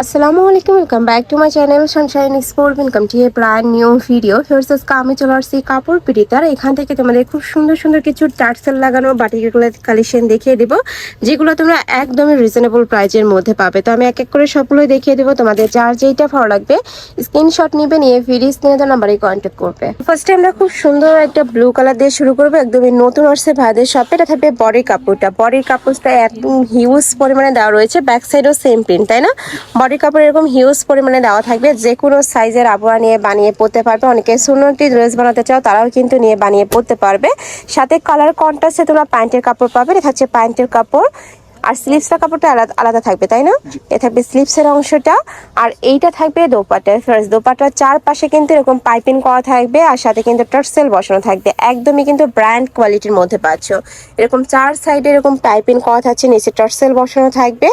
আসসালামু আলাইকুম, welcome back to my channel sunshine sport. Welcome to a brand new video. ফিরস আজকে আমি চলে আসছি কাপড় পিটিতার। এখান থেকে তোমাদের খুব সুন্দর সুন্দর কিছু টার্সেল লাগানো বাটিকগুলো কালেকশন দেখিয়ে দিব, যেগুলো তোমরা একদমই রিজনেবল প্রাইজের মধ্যে পাবে। তো আমি এক এক করে সবগুলোই দেখিয়ে দেবো, তোমাদের যার যেইটা ভালো লাগবে স্ক্রিনশট নিবে, নিয়ে ভিডিও স্ক্রিনে দেওয়া নাম্বারে কন্ট্যাক্ট করবে। ফার্স্টে আমরা খুব সুন্দর একটা ব্লু কালার দিয়ে শুরু করবো, একদমই নতুন আসছে ভাইদের শপে। এটা থাকবে বডির কাপড়টা। বডির কাপড়টা একদম হিউজ পরিমাণে দেওয়া রয়েছে, ব্যাক সাইডও সেম প্রিন্ট, তাই না? বডি কাপড় এরকম হিউজ পরিমাণে দেওয়া থাকবে, যে কোনো সাইজের আবহাওয়া নিয়ে বানিয়ে পরতে পারবে। অনেকে সুন্নতি ড্রেস বানাতে চাও তারাও কিন্তু নিয়ে বানিয়ে পরতে পারবে। সাথে কালার কন্ট্রাস্টে তোমরা প্যান্টের কাপড় পাবে। এটা হচ্ছে প্যান্টের কাপড়, আর স্লিভসের কাপড়টা আলাদা আলাদা থাকবে, তাই না? এ থাকবে স্লিভসের অংশটা, আর এইটা থাকবে দোপাট্টা। ফার্স্ট দোপাট্টার চারপাশে কিন্তু এরকম পাইপিং করা থাকবে, আর সাথে কিন্তু টার্সেল বসানো থাকবে। একদমই কিন্তু ব্র্যান্ড কোয়ালিটির মধ্যে পাচ্ছ। এরকম চার সাইডে এরকম পাইপিং করা থাকছে, নিচে টার্সেল বসানো থাকবে।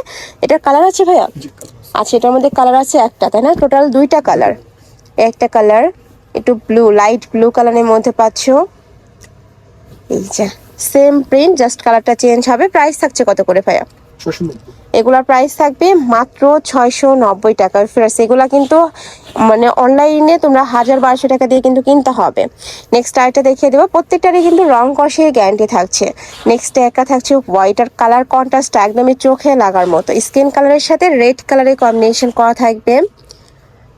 এটার কালার আছে ভাইয়া? আচ্ছা, এটার মধ্যে কালার আছে একটা, তাই না? টোটাল দুইটা কালার। একটা কালার একটু ব্লু, লাইট ব্লু কালারের মধ্যে পাচ্ছ। এই যে সেম প্রিন্ট, জাস্ট কালারটা চেঞ্জ হবে। প্রাইস থাকছে কত করে ভাইয়া? এগুলার প্রাইস থাকবে মাত্র 690 টাকা। ফ্রেন্ডস, এগুলা কিন্তু মানে অনলাইনে তোমরা 1000-1200 টাকা দিয়ে কিন্তু কিনতে হবে। নেক্সট আরেকটা দেখিয়ে দেবো, প্রত্যেকটারই কিন্তু রং কষে গ্যারান্টি থাকছে। নেক্সট একটা থাকছে হোয়াইট, আর কালার কন্ট্রাস্ট একদমই চোখে লাগার মতো। স্কিন কালারের সাথে রেড কালারের কম্বিনেশন করা থাকবে।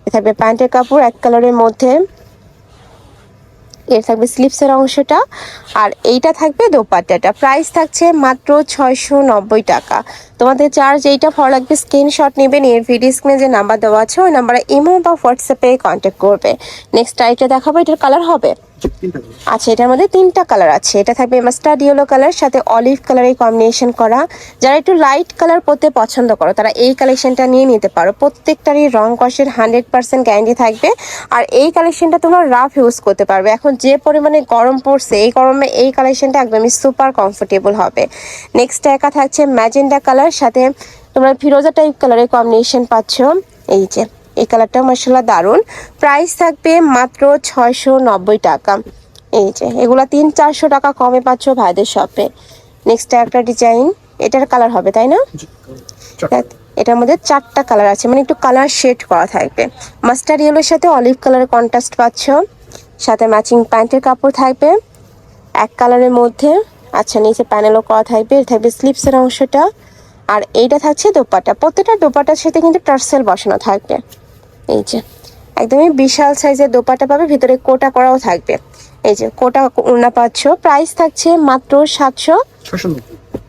এ থাকবে প্যান্টের কাপড় এক কালারের মধ্যে, এর থাকবে স্লিপসের অংশটা, আর এইটা থাকবে দোপাট্টাটা। প্রাইস থাকছে মাত্র 690 টাকা। তোমাদের চার্জ এইটা ভালো লাগবে স্ক্রিনশট নেবে, নিয়ে ভিডিও স্ক্রিনে যে নাম্বার দেওয়া আছে ওই নাম্বারে ইমো বা হোয়াটসঅ্যাপে কন্ট্যাক্ট করবে। নেক্সট আইটা দেখাবো, এটার কালার হবে। আচ্ছা, এটার মধ্যে তিনটা কালার আছে। এটা থাকবে মাস্টার্ড ইয়েলো কালার, সাথে অলিভ কালারের কম্বিনেশন করা। যারা একটু লাইট কালার পরতে পছন্দ করো তারা এই কালেকশনটা নিয়ে নিতে পারো। প্রত্যেকটারই রং কষের 100% গ্যারান্টি থাকবে। আর এই কালেকশনটা তোমরা রাফ ইউজ করতে পারবে। এখন যে পরিমাণে গরম পড়ছে, এই গরমে এই কালেকশনটা একদমই সুপার কমফোর্টেবল হবে। নেক্সট একা থাকছে ম্যাজেন্ডা কালার, সাথে তোমরা ফিরোজা টাইপ কালারের কম্বিনেশন পাচ্ছ। এই যে এই কালারটা মাশাআল্লাহ দারুণ। প্রাইস থাকবে মাত্র 690 টাকা। এই যে এগুলা 300-400 টাকা কমে পাচ্ছ ভাইদের শপে। নেক্সট একটা ডিজাইন, এটার কালার হবে, তাই না? এটার মধ্যে 4টা কালার আছে, মানে একটু কালার শেড করা থাকবে। মাস্টার্ড ইয়েলোর সাথে অলিভ কালারের কন্ট্রাস্ট পাচ্ছ, সাথে ম্যাচিং প্যান্টের কাপড় থাকবে এক কালারের মধ্যে। আচ্ছা, নিচে প্যানেলও করা থাকবে। এটা থাকবে স্লিপসের অংশটা, আর এইটা থাকছে দোপাট্টা। প্রত্যেকটা দোপাট্টার সাথে কিন্তু টার্সেল বসানো থাকবে। এই যে একদমই বিশাল সাইজের দোপাট্টা পাবে, ভিতরে কোটা করাও থাকবে। এই যে কোটা ওড়না পাচ্ছ। প্রাইস থাকছে মাত্র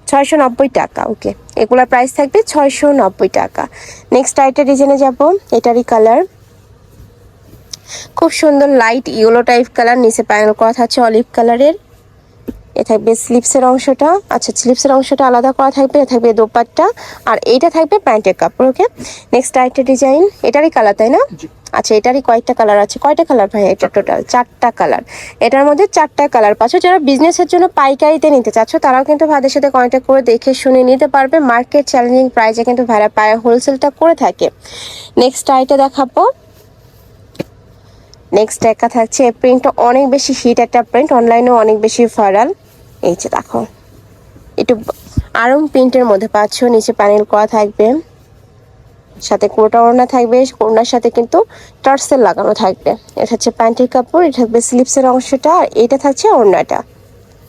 690 টাকা। ওকে, এগুলোর প্রাইস থাকবে 690 টাকা। নেক্সট আইটা ডিজাইনে যাব, এটারই কালার খুব সুন্দর লাইট ইয়েলো টাইপ কালার, নিচে প্যানেল করা থাকছে অলিভ কালারের। এ থাকবে স্লিপসের অংশটা, আচ্ছা স্লিপসের অংশটা আলাদা করা থাকবে। এ থাকবে দোপাট্টা, আর এইটা থাকবে প্যান্টের কাপড়। ওকে, নেক্সট আরেকটা ডিজাইন, এটারই কালার, তাই না? আচ্ছা, এটারই কয়টা কালার আছে? কয়টা কালার ভাই? এটা টোটাল 4টা কালার। এটার মধ্যে 4টা কালার পাচ্ছ। যারা বিজনেসের জন্য পাইকারিতে নিতে চাচ্ছ তারাও কিন্তু ভাইদের সাথে কন্ট্যাক্ট করে দেখে শুনে নিতে পারবে। মার্কেট চ্যালেঞ্জিং প্রাইসে কিন্তু ভাইরা পায় হোলসেলটা করে থাকে। নেক্সট আইটা দেখাবো। নেক্সট একটা থাকছে, প্রিন্টটা অনেক বেশি হিট একটা প্রিন্ট, অনলাইনেও অনেক বেশি ভাইরাল। এই যে দেখো, একটু আরং প্রিন্টের মধ্যে পাচ্ছ, নিচে প্যানেল করা থাকবে, সাথে কোটা ওড়না থাকবে। ওড়নার সাথে কিন্তু টার্সেল লাগানো থাকবে। এটা হচ্ছে প্যান্টের কাপড়, এটা থাকবে স্লিপসের অংশটা, আর এটা থাকছে ওড়নাটা।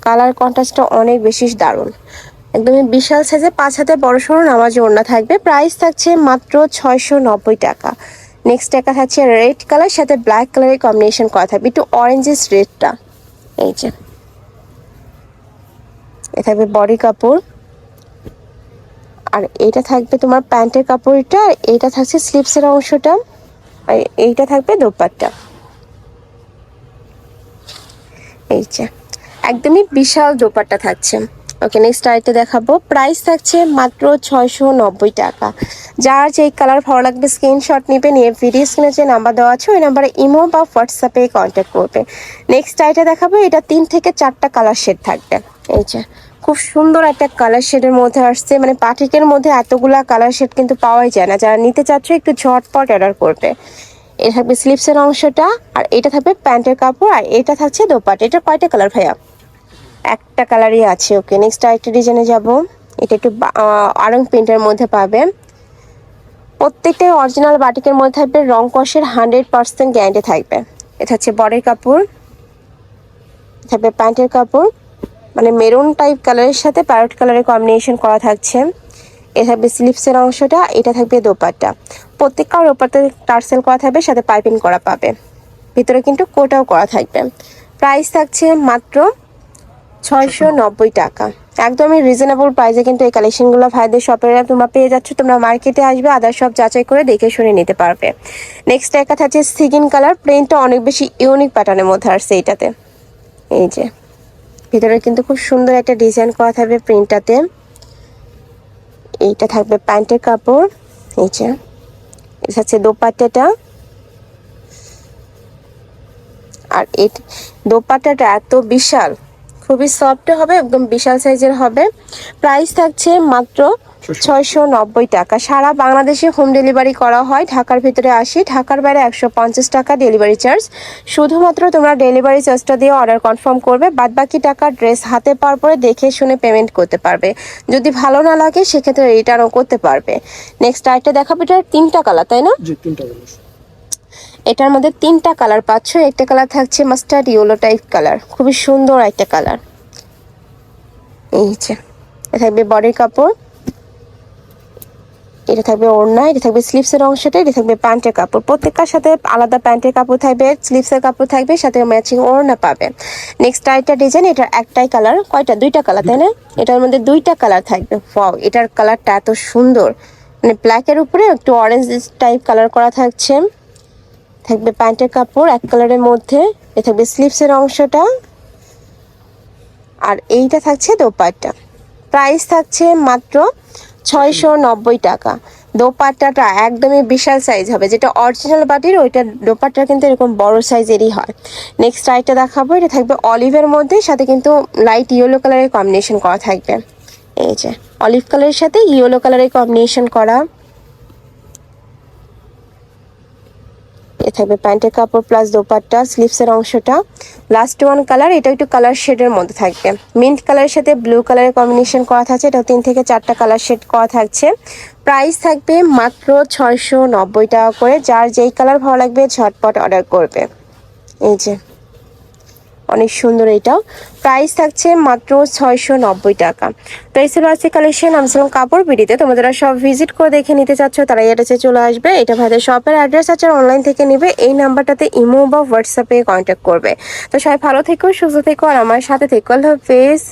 কালার কন্ট্রাস্টটা অনেক বেশি দারুণ, একদমই বিশাল সাইজে 5 হাতে বড় সড়ো নামাজি ওড়না থাকবে। প্রাইস থাকছে মাত্র 690 টাকা। নেক্সট একটা থাকছে রেড কালার, সাথে ব্ল্যাক কালারের কম্বিনেশন করা থাকবে, একটু অরেঞ্জেস রেডটা। এই যে এ থাকবে বডি কাপড়, আর এইটা থাকবে তোমার প্যান্টের কাপড়টা, আর এইটা থাকছে স্লিপসের অংশটা, আর এইটা থাকবে দোপাট্টা। এই যে একদমই বিশাল দোপাট্টা থাকছে। ওকে, নেক্সট আরেকটা দেখাবো। প্রাইস থাকছে মাত্র 690 টাকা। যার যেই কালার ভালো লাগবে স্ক্রিনশট নিবে, নিয়ে ভিডিও স্ক্রিনে যে নাম্বার দেওয়া আছে ওই নাম্বারে ইমো বা হোয়াটসঅ্যাপে কন্ট্যাক্ট করবে। নেক্সট আইটা দেখাবো, এটা 3 থেকে 4টা কালার শেড থাকবে। এই যে খুব সুন্দর একটা কালার শেডের মধ্যে আসছে, মানে পাটিকের মধ্যে এতগুলা কালার শেড কিন্তু পাওয়াই যায় না। যারা নিতে চাচ্ছ একটু ঝটপট অর্ডার করবে। এটা থাকবে স্লিপসের অংশটা, আর এটা থাকবে প্যান্টের কাপড়, আর এটা থাকছে দোপাট্টা। এটা কয়টা কালার ভাইয়া? একটা কালারই আছে। ওকে, নেক্সট আরেকটা ডিজাইনে যাব। এটা একটু আরং প্রিন্টের মধ্যে পাবে। প্রত্যেকটাই অরিজিনাল বাটিকের মধ্যে থাকবে রং কষের 100% গ্যারান্টি থাকবে। এটা হচ্ছে বডির কাপড়, থাকবে প্যান্টের কাপড়, মানে মেরুন টাইপ কালারের সাথে প্যারট কালারের কম্বিনেশন করা থাকছে। এ থাকবে স্লিপসের অংশটা, এটা থাকবে দোপাট্টা। প্রত্যেকটা দোপাট্টা টার্সেল করা থাকবে, সাথে পাইপিং করা পাবে। ভিতরে কিন্তু কোটাও করা থাকবে। প্রাইস থাকছে মাত্র 690 টাকা। একদমই রিজনেবল প্রাইসে কিন্তু এই কালেকশনগুলো ভাইদের শপে তোমরা পেয়ে যাচ্ছ। তোমরা মার্কেটে আসবে, আদার সব যাচাই করে দেখে শুনে নিতে পারবে। নেক্সট একটা থাকছে স্কিন কালার, প্রিন্টটা অনেক বেশি ইউনিক প্যাটার্নের মধ্যে আসছে এইটাতে। এই যে ভিতরে কিন্তু খুব সুন্দর একটা ডিজাইন করা থাকবে প্রিন্টটাতে। এইটা থাকবে প্যান্টের কাপড়, এই যে এটা হচ্ছে দোপাট্টাটা। আর এই দোপাট্টাটা এত বিশাল, খুবই সফট হবে, একদম বিশাল সাইজের হবে। প্রাইস থাকছে মাত্র 690 টাকা। সারা বাংলাদেশে হোম ডেলিভারি করা হয়। ঢাকার ভিতরে 80, ঢাকার বাইরে 150 টাকা ডেলিভারি চার্জ। শুধুমাত্র তোমরা ডেলিভারি চার্জটা দিয়ে অর্ডার কনফার্ম করবে, বাদ বাকি টাকা ড্রেস হাতে পাওয়ার পরে দেখে শুনে পেমেন্ট করতে পারবে। যদি ভালো না লাগে সেক্ষেত্রে রিটার্নও করতে পারবে। নেক্সট আরেকটা দেখাবো, এটার 3টা কালার, তাই না? জি 3টা কালার। এটার মধ্যে 3টা কালার পাচ্ছ। একটা কালার থাকছে মাস্টার্ড ইয়েলো টাইপ কালার, খুবই সুন্দর একটা কালার। এই যে এটা থাকবে বডির কাপড়, এটা থাকবে ওড়না, এটা থাকবে স্লিভসের অংশটা, এটা থাকবে প্যান্টের কাপড়। প্রত্যেকটার সাথে আলাদা প্যান্টের কাপড় থাকবে, স্লিভসের কাপড় থাকবে, সাথে ম্যাচিং ওড়না পাবে। নেক্সট আরেকটা ডিজাইন, এটার একটাই কালার, কয়টা? 2টা কালার, তাই না? এটার মধ্যে 2টা কালার থাকবে। ওয়াও, এটার কালারটা এত সুন্দর, মানে ব্ল্যাকের উপরে একটু অরেঞ্জ টাইপ কালার করা থাকছে। থাকবে প্যান্টের কাপড় এক কালারের মধ্যে, এ থাকবে স্লিভসের অংশটা, আর এইটা থাকছে দোপাট্টা। প্রাইস থাকছে মাত্র 690 টাকা। দোপাট্টাটা একদমই বিশাল সাইজ হবে, যেটা অরিজিনাল বাটির ওইটা দোপাট্টা কিন্তু এরকম বড় সাইজেরই হয়। নেক্সট আইটা দেখাবো, এটা থাকবে অলিভের মধ্যে, সাথে কিন্তু লাইট ইয়েলো কালারের কম্বিনেশন করা থাকবে। এই যে অলিভ কালারের সাথে ইয়েলো কালারের কম্বিনেশন করা। এ থাকবে প্যান্টের কাপড় প্লাস দোপাট্টা, স্লিভসের অংশটা। লাস্ট ওয়ান কালার, এটা একটু কালার শেডের মধ্যে থাকবে, মিন্ট কালারের সাথে ব্লু কালারের কম্বিনেশন করা থাকছে। এটা 3 থেকে 4টা কালার শেড করা থাকছে। প্রাইস থাকবে মাত্র 690 টাকা করে। যার যেই কালার ভালো লাগবে ঝটপট অর্ডার করবে। এই যে অনেক সুন্দর, এইটাও প্রাইস থাকছে মাত্র 690 টাকা। তো এই ছিল আজকে কালেকশন। আমি ছিলাম কাপড় বিডিতে। তোমরা যারা সব ভিজিট করে দেখে নিতে চাচ্ছ তারা এটাতে চলে আসবে। এটা ভাইদের শপের অ্যাড্রেস আছে, অনলাইন থেকে নিবে। এই নাম্বারটাতে ইমো বা হোয়াটসঅ্যাপে কন্ট্যাক্ট করবে। তো সবাই ভালো থেকো, সুস্থ থেকো, আর আমার সাথে থেকো। আল্লাহ হাফেজ।